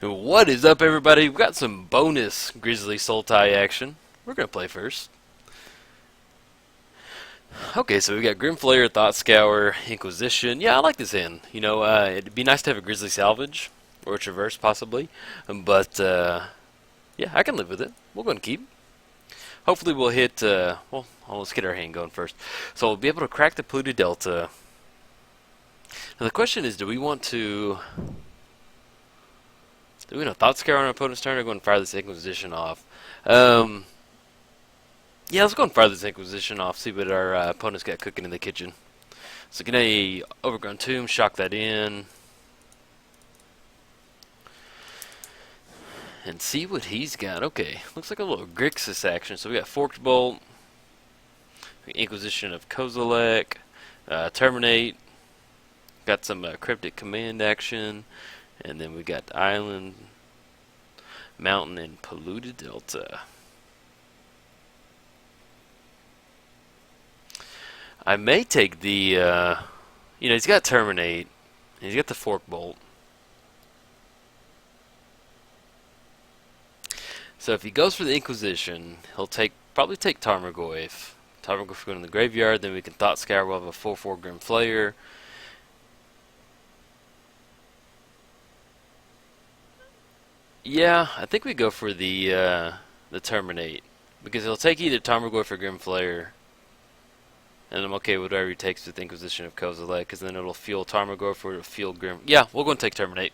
What is up, everybody? We've got some bonus Grisly Sultai action. We're going to play first. Okay, so we got Grimflayer, Thought Scour, Inquisition. Yeah, I like this hand. It'd be nice to have a Grisly Salvage, or a Traverse, possibly. But yeah, I can live with it. We'll go and keep. Hopefully we'll hit, well, let's get our hand going first. So we'll be able to crack the Polluted Delta. Now the question is, do we want to Thought Scour on our opponent's turn or go and fire this Inquisition off? Yeah, let's go and fire this Inquisition off, see what our opponent's got cooking in the kitchen. So get a Overgrown Tomb, shock that in. And see what he's got. Okay, looks like a little Grixis action. So we got Forked Bolt, Inquisition of Kozilek, Terminate, got some Cryptic Command action, and then we got Island, Mountain, and Polluted Delta. I may take the, he's got Terminate, and he's got the Fork Bolt. So if he goes for the Inquisition, he'll probably take Tarmogoyf. Tarmogoyf going in the graveyard, then we can Thought Scour, we'll have a 4/4 Grimflayer. Yeah, I think we go for the Terminate, because he'll take either Tarmogoyf or Grimflayer. And I'm okay with whatever he takes with Inquisition of Kozilek, because then it'll fuel Tarmogoyf or it'll fuel Grim. Yeah, we'll go and take Terminate.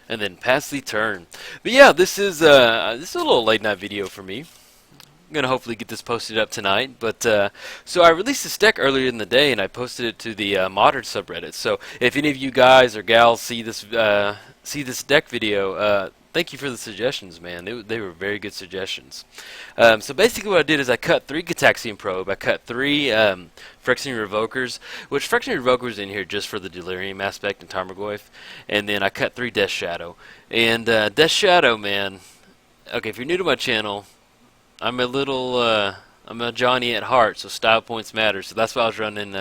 And then pass the turn. But yeah, this is a little late night video for me. I'm gonna hopefully get this posted up tonight. But so I released this deck earlier in the day, and I posted it to the Modern subreddit. So if any of you guys or gals see this deck video, thank you for the suggestions, man. They were very good suggestions. So basically what I did is I cut 3 Gitaxian Probe, I cut 3 Phyrexian Revokers, which Phyrexian Revokers in here just for the Delirium aspect and Tarmogoyf, and then I cut 3 Death Shadow. And Death Shadow, man, okay, if you're new to my channel, I'm a Johnny at heart, so style points matter, so that's why I was running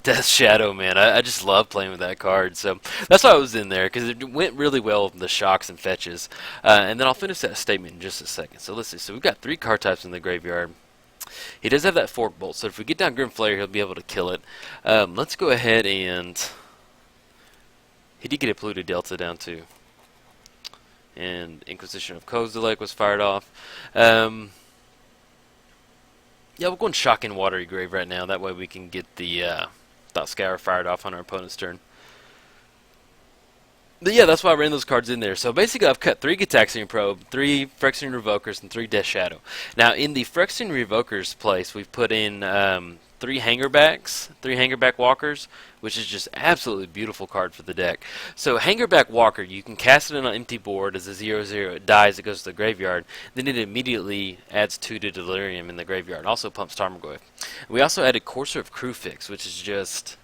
Death Shadow, man. I just love playing with that card, so that's why I was in there, because it went really well with the shocks and fetches. And then I'll finish that statement in just a second. So let's see. So we've got 3 card types in the graveyard. He does have that Fork Bolt, so if we get down Grimflayer, he'll be able to kill it. Let's go ahead and... He did get a Polluted Delta down too. And Inquisition of Kozilek was fired off. Yeah, we'll go and shock in Watery Grave right now. That way we can get the Thought Scour fired off on our opponent's turn. But yeah, that's why I ran those cards in there. So basically I've cut 3 Gitaxian Probe, 3 Phyrexian Revokers, and 3 Death Shadow. Now in the Phyrexian Revokers place, we've put in 3 Hangerbacks, 3 Hangerback Walkers, which is just absolutely beautiful card for the deck. So Hangerback Walker, you can cast it on an empty board as a 0/0. It dies, it goes to the graveyard. Then it immediately adds 2 to Delirium in the graveyard. Also pumps Tarmogoyf. We also added Courser of Crewfix, which is just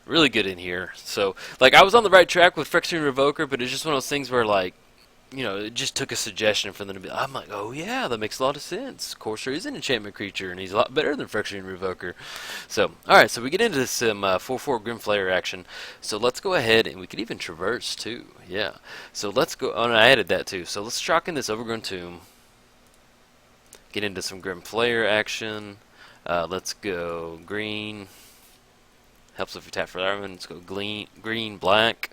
really good in here. So, like, I was on the right track with Phyrexian Revoker, but it's just one of those things where, like, it just took a suggestion for them to be. I'm like, oh yeah, that makes a lot of sense. Courser is an enchantment creature, and he's a lot better than Phyrexian Revoker. So, alright, so we get into some 4/4 Grimflayer action. So let's go ahead, and we can even Traverse, too. Yeah. So let's go. Oh, no, I added that, too. So let's shock in this Overgrown Tomb. Get into some Grimflayer action. Let's go green. Helps if we tap for that one. Let's go green, black.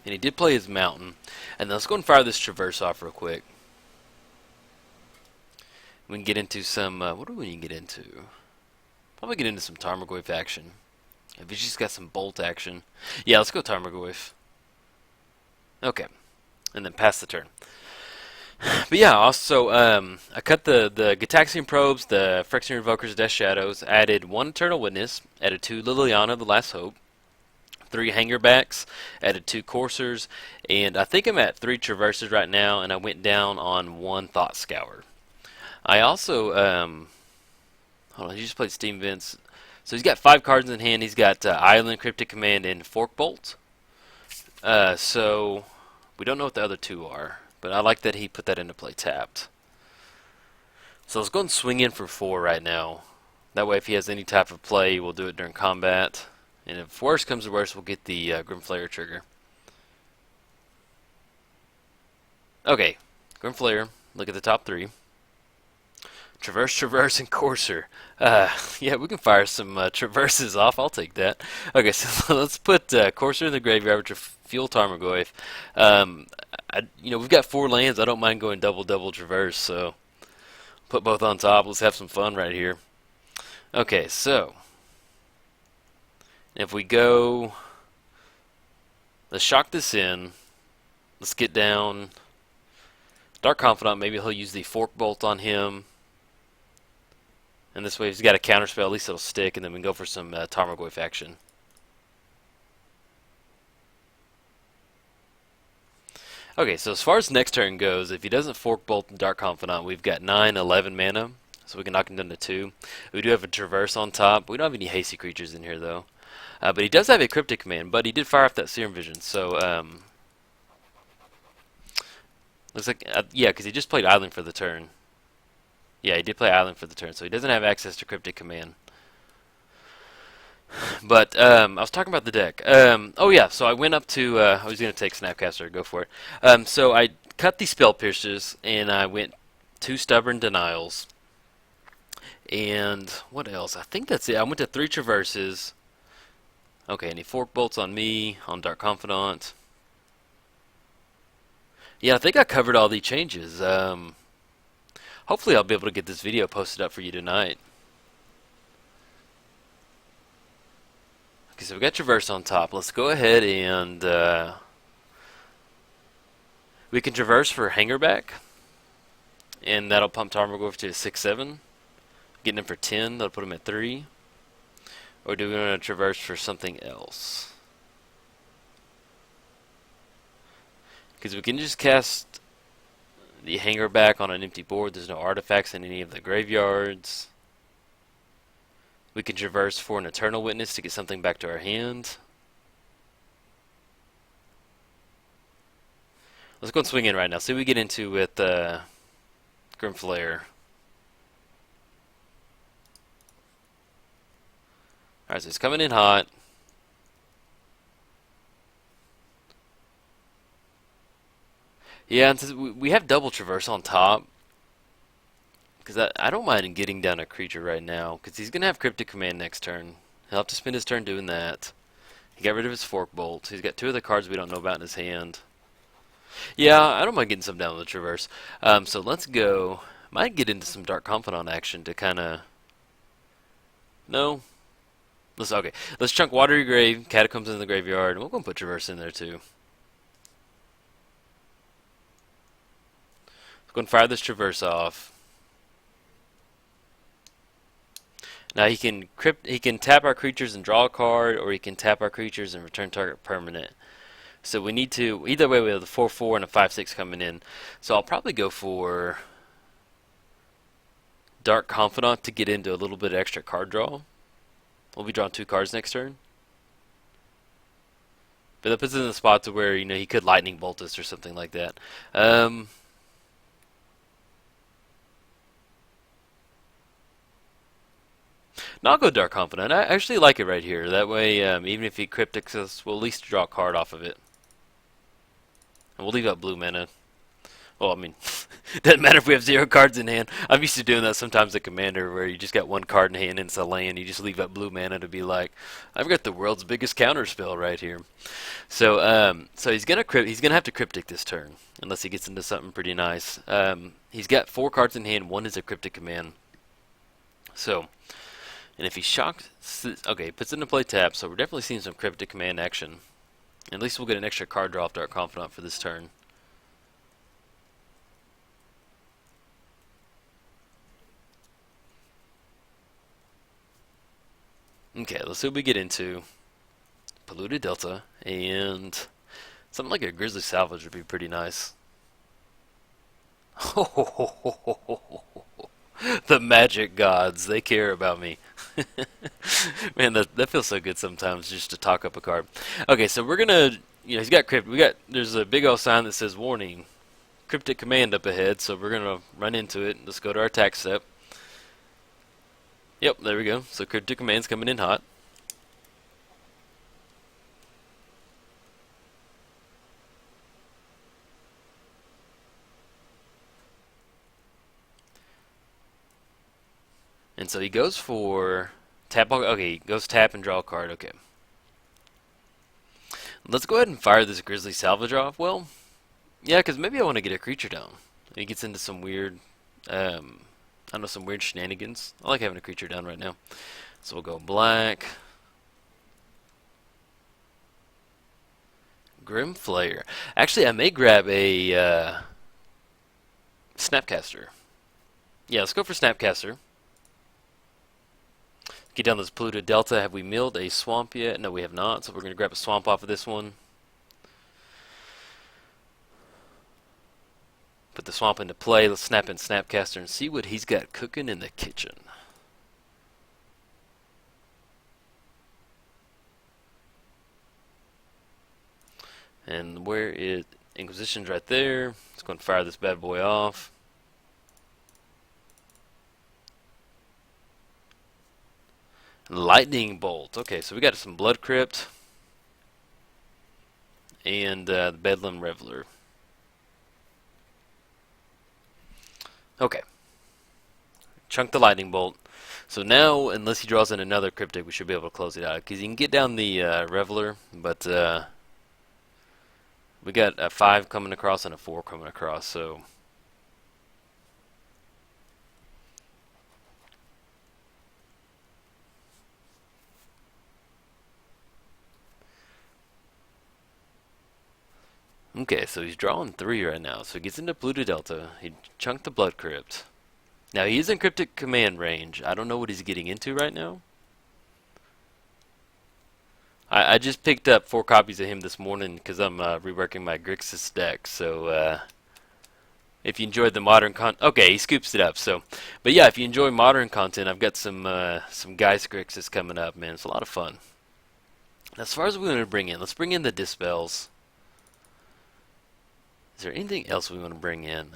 And he did play his Mountain. And let's go and fire this Traverse off real quick. We can get into some, what do we get into? Probably get into some Tarmogoyf action. If he's just got some Bolt action. Yeah, let's go Tarmogoyf. Okay. And then pass the turn. But yeah, also, I cut the Gitaxian Probes, the Phyrexian Revokers, Death Shadows, added 1 Eternal Witness, added 2 Liliana, the Last Hope, 3 Hangerbacks, added 2 Coursers, and I think I'm at 3 Traverses right now, and I went down on 1 Thought Scour. I also, hold on, he just played Steam Vents. So he's got 5 cards in hand. He's got Island, Cryptic Command, and Fork Bolt. So we don't know what the other 2 are. But I like that he put that into play tapped. So let's go and swing in for 4 right now. That way if he has any type of play, we'll do it during combat. And if worse comes to worse, we'll get the Grimflayer trigger. Okay, Grimflayer, look at the top 3. Traverse, Traverse, and Courser. Yeah, we can fire some Traverses off. I'll take that. Okay, so let's put Courser in the graveyard with Fuel Tarmogoyf. We've got 4 lands. I don't mind going double Traverse, so put both on top. Let's have some fun right here. Okay, so if we go, let's shock this in. Let's get down Dark Confidant. Maybe he'll use the Fork Bolt on him. And this way, if he's got a counterspell, at least it'll stick, and then we can go for some Tarmogoyf action. Okay, so as far as next turn goes, if he doesn't Fork Bolt and Dark Confidant, we've got 9, 11 mana, so we can knock him down to 2. We do have a Traverse on top. We don't have any hasty creatures in here, though. But he does have a Cryptic Command, but he did fire off that Serum Vision, so looks like, yeah, because he just played Island for the turn. Yeah, he did play Island for the turn, so he doesn't have access to Cryptic Command. But I was talking about the deck. Oh yeah, so I went up to. I was going to take Snapcaster. Go for it. So I cut the Spell Piercers, and I went 2 Stubborn Denials. And what else? I think that's it. I went to 3 Traverses. Okay, and he Fork Bolts on me, on Dark Confidant. Yeah, I think I covered all the changes. Hopefully I'll be able to get this video posted up for you tonight. Okay, so we got Traverse on top. Let's go ahead and we can Traverse for Hangerback, and that'll pump Tarmogoyf to 6/7. Getting him for 10, that'll put him at 3. Or do we want to Traverse for something else? Because we can just cast the Hangerback on an empty board. There's no artifacts in any of the graveyards. We can Traverse for an Eternal Witness to get something back to our hand. Let's go and swing in right now. See what we get into with Grimflayer. Alright, so it's coming in hot. Yeah, and since we have double Traverse on top, because I don't mind getting down a creature right now, because he's going to have Cryptic Command next turn. He'll have to spend his turn doing that. He got rid of his Fork Bolt. He's got 2 of the cards we don't know about in his hand. Yeah, I don't mind getting some down with the Traverse. So let's go. Might get into some Dark Confidant action to kind of... No? Okay, let's chunk Watery Grave, Catacombs in the graveyard, and we'll go and put Traverse in there too. Let's go and fire this Traverse off. Now he can tap our creatures and draw a card, or he can tap our creatures and return target permanent. So we need to, either way we have the 4/4 and a 5/6 coming in. So I'll probably go for Dark Confidant to get into a little bit of extra card draw. We'll be drawing 2 cards next turn. But that puts us in the spot to where, he could Lightning Bolt us or something like that. No, I'll go Dark Confidant. I actually like it right here. That way, even if he Cryptics us, we'll at least draw a card off of it. And we'll leave out blue mana. Well, I mean, doesn't matter if we have 0 cards in hand. I'm used to doing that sometimes at Commander, where you just got 1 card in hand and it's a land. You just leave out blue mana to be like, I've got the world's biggest counter spell right here. So, so he's gonna have to Cryptic this turn, unless he gets into something pretty nice. He's got 4 cards in hand. 1 is a Cryptic Command. So, and if he shocks, okay, puts it into play tap. So we're definitely seeing some Cryptic Command action. At least we'll get an extra card draw off Dark Confidant for this turn. Okay, let's see what we get into. Polluted Delta, and something like a Grisly Salvage would be pretty nice. The magic gods, they care about me. Man, that feels so good sometimes just to talk up a card. Okay, so we're gonna, he's got Crypt. There's a big old sign that says warning. cryptic command up ahead, so we're gonna run into it. Let's go to our attack step. Yep, there we go. So cryptic command's coming in hot. And so he goes for tap. Okay, he goes tap and draw a card. Okay. Let's go ahead and fire this Grisly salvage off. Well, yeah, because maybe I want to get a creature down. He gets into some weird, I don't know, some weird shenanigans. I like having a creature down right now. So we'll go black. Grimflayer. Actually, I may grab a Snapcaster. Yeah, let's go for Snapcaster. Get down this polluted delta. Have we milled a swamp yet? No, we have not. So we're going to grab a swamp off of this one. Put the swamp into play. Let's snap in Snapcaster and see what he's got cooking in the kitchen. And where is Inquisition's right there. Let's go and fire this bad boy off. Lightning Bolt. Okay, so we got some Blood Crypt and the Bedlam Reveler. Okay. Chunk the Lightning Bolt. So now, unless he draws in another Cryptic, we should be able to close it out. Because you can get down the Reveler, but we got a 5 coming across and a 4 coming across, so... Okay, so he's drawing 3 right now. So he gets into Polluted Delta. He chunked the Blood Crypt. Now he is in Cryptic command range. I don't know what he's getting into right now. I just picked up 4 copies of him this morning because I'm reworking my Grixis deck. So if you enjoyed the modern okay, he scoops it up. So, but yeah, if you enjoy modern content, I've got some Geist Grixis coming up, man. It's a lot of fun. As far as we're going to bring in, let's bring in the Dispels. Is there anything else we want to bring in?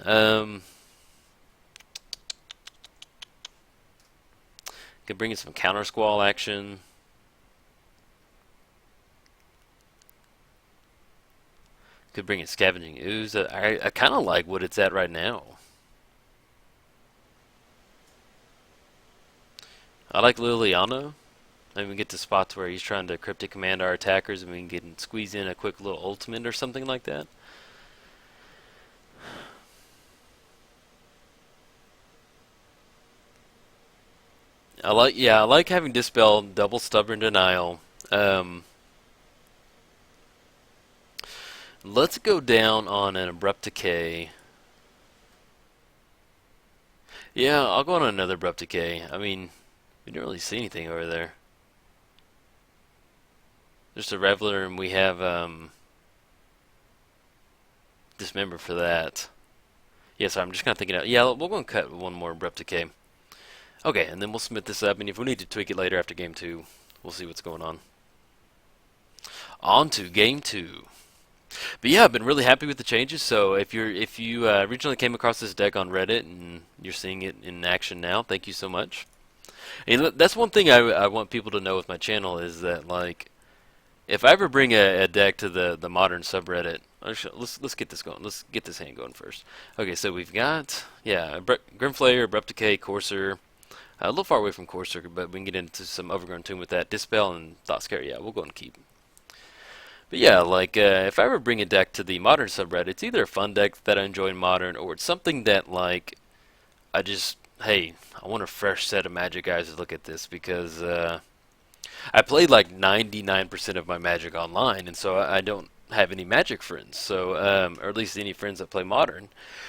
Could bring in some Counter Squall action. Could bring in Scavenging Ooze. I kind of like what it's at right now. I like Liliana. Maybe we get to spots where he's trying to Cryptic Command our attackers and we can get and squeeze in a quick little ultimate or something like that. I like having Dispel, double Stubborn Denial. Let's go down on an Abrupt Decay. Yeah, I'll go on another Abrupt Decay. I mean, we didn't really see anything over there. Just a Reveler, and we have Dismember for that. Yeah, so I'm just kind of thinking out. Yeah, we'll go and cut one more Abrupt Decay. Okay, and then we'll submit this up, and if we need to tweak it later after game 2, we'll see what's going on. On to game 2. But yeah, I've been really happy with the changes. So if you originally came across this deck on Reddit and you're seeing it in action now, thank you so much. And that's one thing I want people to know with my channel is that, like, if I ever bring a deck to the modern subreddit, let's get this going. Let's get this hand going first. Okay, so we've got Grimflayer, Abrupt Decay, Courser. A little far away from Courser, but we can get into some Overgrown Tomb with that. Dispel and Thought Scare, yeah, we'll go and keep. But yeah, like, if I ever bring a deck to the Modern subreddit, it's either a fun deck that I enjoy in Modern, or it's something that, like, hey, I want a fresh set of Magic guys to look at this, because I played like 99% of my Magic online, and so I don't have any Magic friends, so or at least any friends that play Modern.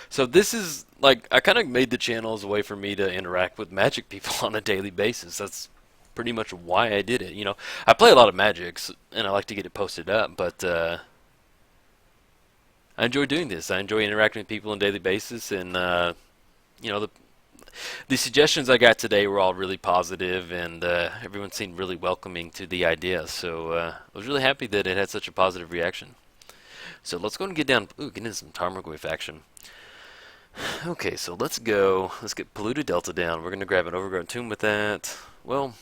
So this is, like, I kind of made the channel as a way for me to interact with Magic people on a daily basis. That's pretty much why I did it. You know, I play a lot of Magics, and I like to get it posted up, but I enjoy doing this. I enjoy interacting with people on a daily basis, and you know, the suggestions I got today were all really positive, and everyone seemed really welcoming to the idea. So I was really happy that it had such a positive reaction. So let's go and get down. Ooh, get into some Tarmogoyf action. Okay, so let's go. Let's get Polluted Delta down. We're going to grab an Overgrown Tomb with that. Well,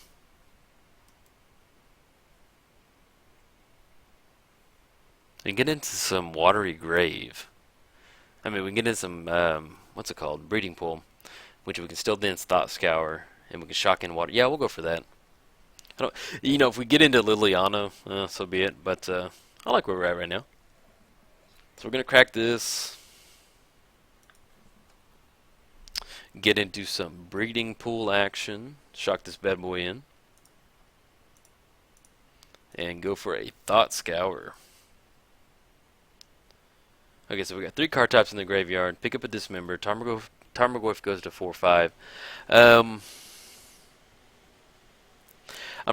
we can get into some Watery Grave. I mean, we can get into some, what's it called? Breeding Pool, which we can still dance Thought Scour, and we can shock in water. Yeah, we'll go for that. I don't, if we get into Liliana, so be it, but I like where we're at right now. So we're going to crack this. Get into some Breeding Pool action. Shock this bad boy in. And go for a Thought Scour. Okay, so we got 3 card types in the graveyard. Pick up a Dismember. Tarmogoyf goes to 4/5. I'm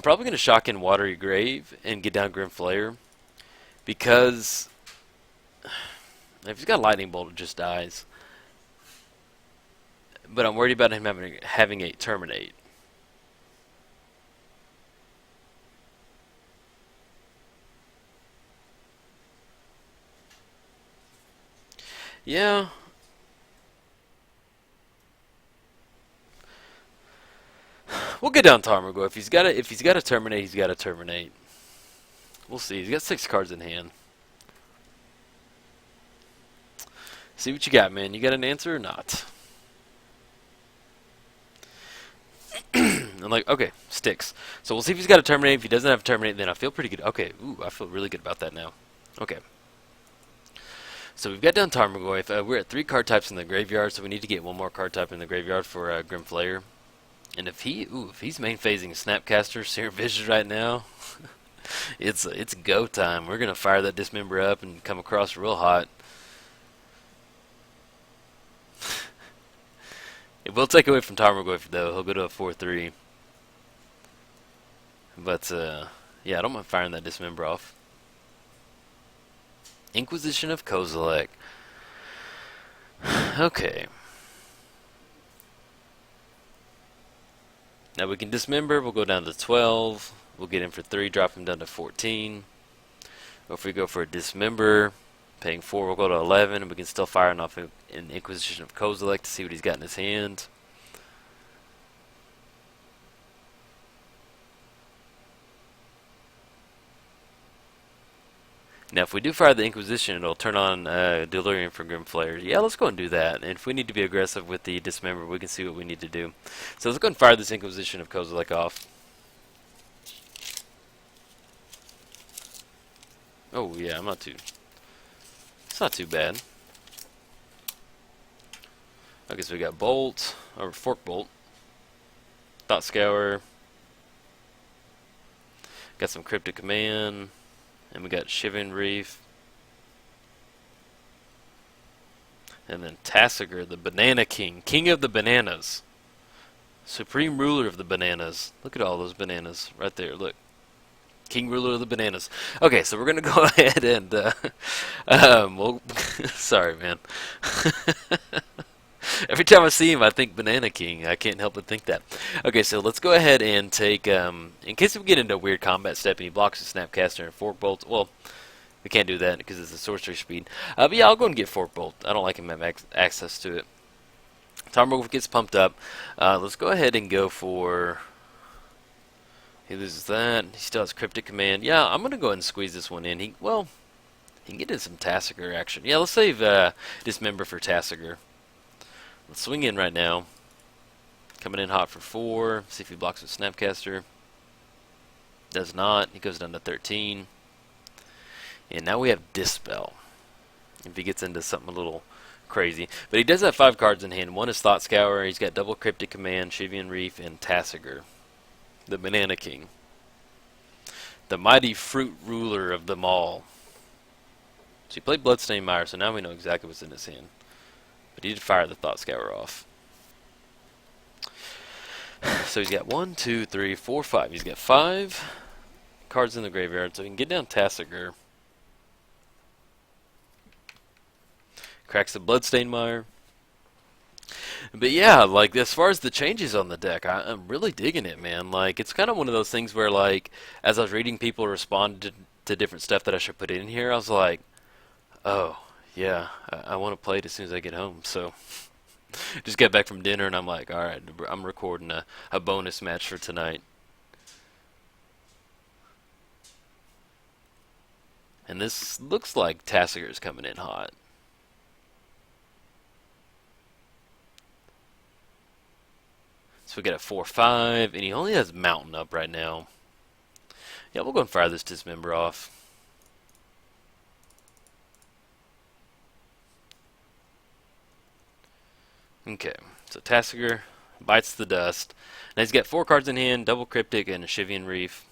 probably going to shock in Watery Grave and get down Grim Flayer. Because if he's got Lightning Bolt, it just dies. But I'm worried about him having a Terminate. Yeah. We'll get down Tarmogoyf. If he's got to terminate, he's got to terminate. We'll see. He's got 6 cards in hand. See what you got, man. You got an answer or not? I'm like, okay, sticks. So we'll see if he's got a terminate. If he doesn't have a terminate, then I feel pretty good. Okay, ooh, I feel really good about that now. Okay. So we've got down Tarmogoyf. We're at 3 card types in the graveyard, so we need to get 1 more card type in the graveyard for Grim Flayer. And if he's main phasing Snapcaster, Seer Vision right now, it's go time. We're gonna fire that Dismember up and come across real hot. It will take away from Tarmogoyf though. He'll go to a 4/3. But yeah, I don't mind firing that Dismember off. Inquisition of Kozilek. Okay. Now we can Dismember. We'll go down to 12. We'll get him for 3. Drop him down to 14. Or if we go for a Dismember, paying 4, we'll go to 11, and we can still fire off an Inquisition of Kozilek to see what he's got in his hand. Now, if we do fire the Inquisition, it'll turn on Delirium for Grim Flayer. Yeah, let's go and do that. And if we need to be aggressive with the Dismember, we can see what we need to do. So let's go and fire this Inquisition of Kozilek off. Oh, yeah, it's not too bad. Okay, so we got Bolt, or Fork Bolt, Thought Scour, got some Cryptic Command, and we got Shivan Reef, and then Tassiger, the Banana King, King of the Bananas, Supreme Ruler of the Bananas. Look at all those bananas right there, look. King Ruler of the Bananas. Okay, so we're going to go ahead and, well, sorry, man. Every time I see him, I think Banana King. I can't help but think that. Okay, so let's go ahead and take, in case we get into a weird combat step and he blocks a Snapcaster and Fork Bolt, well, we can't do that because it's a sorcery speed. But yeah, I'll go and get Fork Bolt. I don't like him having access to it. Tarmogoyf gets pumped up. Let's go ahead and go for... He loses that. He still has Cryptic Command. Yeah, I'm going to go ahead and squeeze this one in. He can get in some Tassiger action. Yeah, let's save Dismember for Tassiger. Let's swing in right now. Coming in hot for 4. See if he blocks with Snapcaster. Does not. He goes down to 13. And now we have Dispel. If he gets into something a little crazy. But he does have 5 cards in hand. One is Thought Scour. He's got double Cryptic Command, Shivan Reef, and Tassiger. The Banana King. The mighty fruit ruler of them all. So he played Bloodstained Mire, so now we know exactly what's in his hand. But he did fire the Thought Scour off. So he's got 1, 2, 3, 4, 5. He's got 5 cards in the graveyard, so he can get down Tassiger. Cracks the Bloodstained Mire. But yeah, like, as far as the changes on the deck, I'm really digging it, man. Like, it's kind of one of those things where, like, as I was reading people respond to different stuff that I should put in here, I was like, Oh, yeah. I want to play it as soon as I get home. So just got back from dinner and I'm like, all right, I'm recording a bonus match for tonight. And this looks like Tassiger's coming in hot. So we got a 4-5, and he only has Mountain up right now. Yeah, we'll go and fire this Dismember off. Okay, so Tassiger bites the dust. Now he's got 4 cards in hand, double Cryptic, and a Shivian Reef.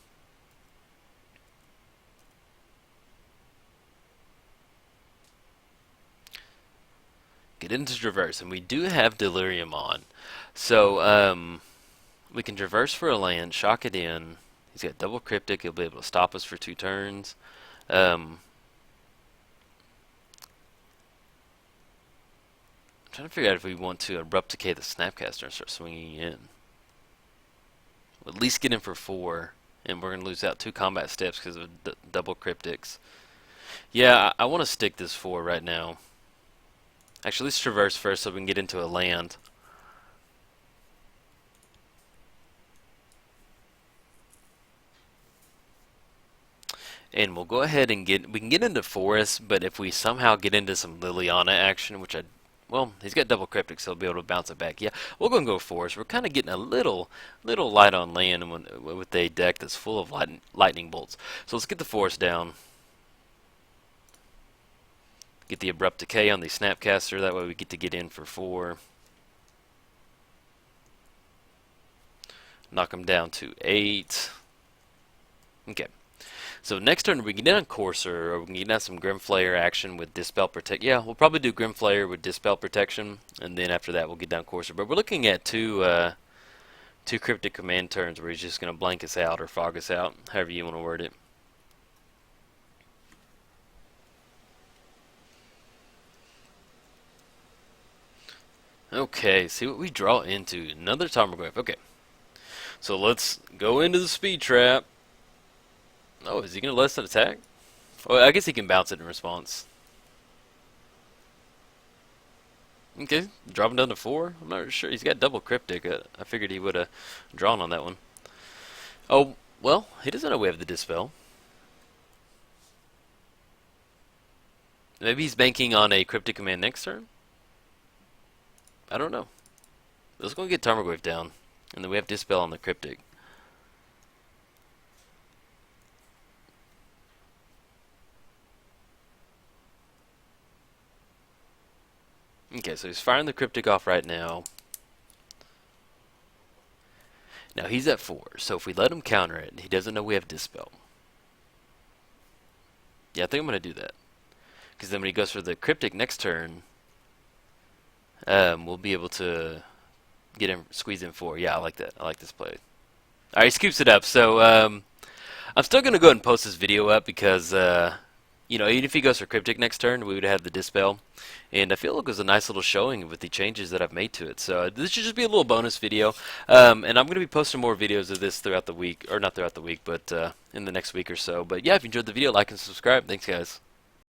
Get into Traverse, and we do have Delirium on. So, we can Traverse for a land, shock it in. He's got double Cryptic, he'll be able to stop us for 2 turns. I'm trying to figure out if we want to Abrupt Decay the Snapcaster and start swinging in. We'll at least get in for 4, and we're going to lose out 2 combat steps because of double Cryptics. Yeah, I want to stick this 4 right now. Actually, let's Traverse first so we can get into a land. And we'll go ahead and we can get into Forest, but if we somehow get into some Liliana action, which well, he's got double Cryptic, so he'll be able to bounce it back. Yeah, we'll go and go Forest. We're kind of getting a little light on land with a deck that's full of lightning bolts. So let's get the Forest down. Get the Abrupt Decay on the Snapcaster, that way we get to get in for 4. Knock him down to 8. Okay. So next turn we can get on Courser, or we can get on some Grimflayer action with Dispel Protect. Yeah, we'll probably do Grimflayer with Dispel Protection, and then after that we'll get down Courser. But we're looking at two Cryptic Command turns where he's just going to blank us out or fog us out, however you want to word it. Okay, see what we draw into. Another Tarmogoyf. Okay. So let's go into the Speed Trap. Oh, is he going to let us attack? Oh, I guess he can bounce it in response. Okay, drop him down to 4. I'm not sure. He's got double Cryptic. I figured he would have drawn on that one. Oh, well, he doesn't know we have the Dispel. Maybe he's banking on a Cryptic Command next turn? I don't know. Let's go and get Tarmogoyf down. And then we have Dispel on the Cryptic. Okay, so he's firing the Cryptic off right now. Now he's at 4, so if we let him counter it, he doesn't know we have Dispel. Yeah, I think I'm going to do that. Because then when he goes for the Cryptic next turn, we'll be able to get him, squeeze in 4. Yeah, I like that. I like this play. Alright, he scoops it up. So, I'm still going to go ahead and post this video up because, you know, even if he goes for Cryptic next turn, we would have the Dispel. And I feel like it was a nice little showing with the changes that I've made to it. So this should just be a little bonus video. And I'm going to be posting more videos of this throughout the week. Or not throughout the week, but in the next week or so. But yeah, if you enjoyed the video, like and subscribe. Thanks, guys.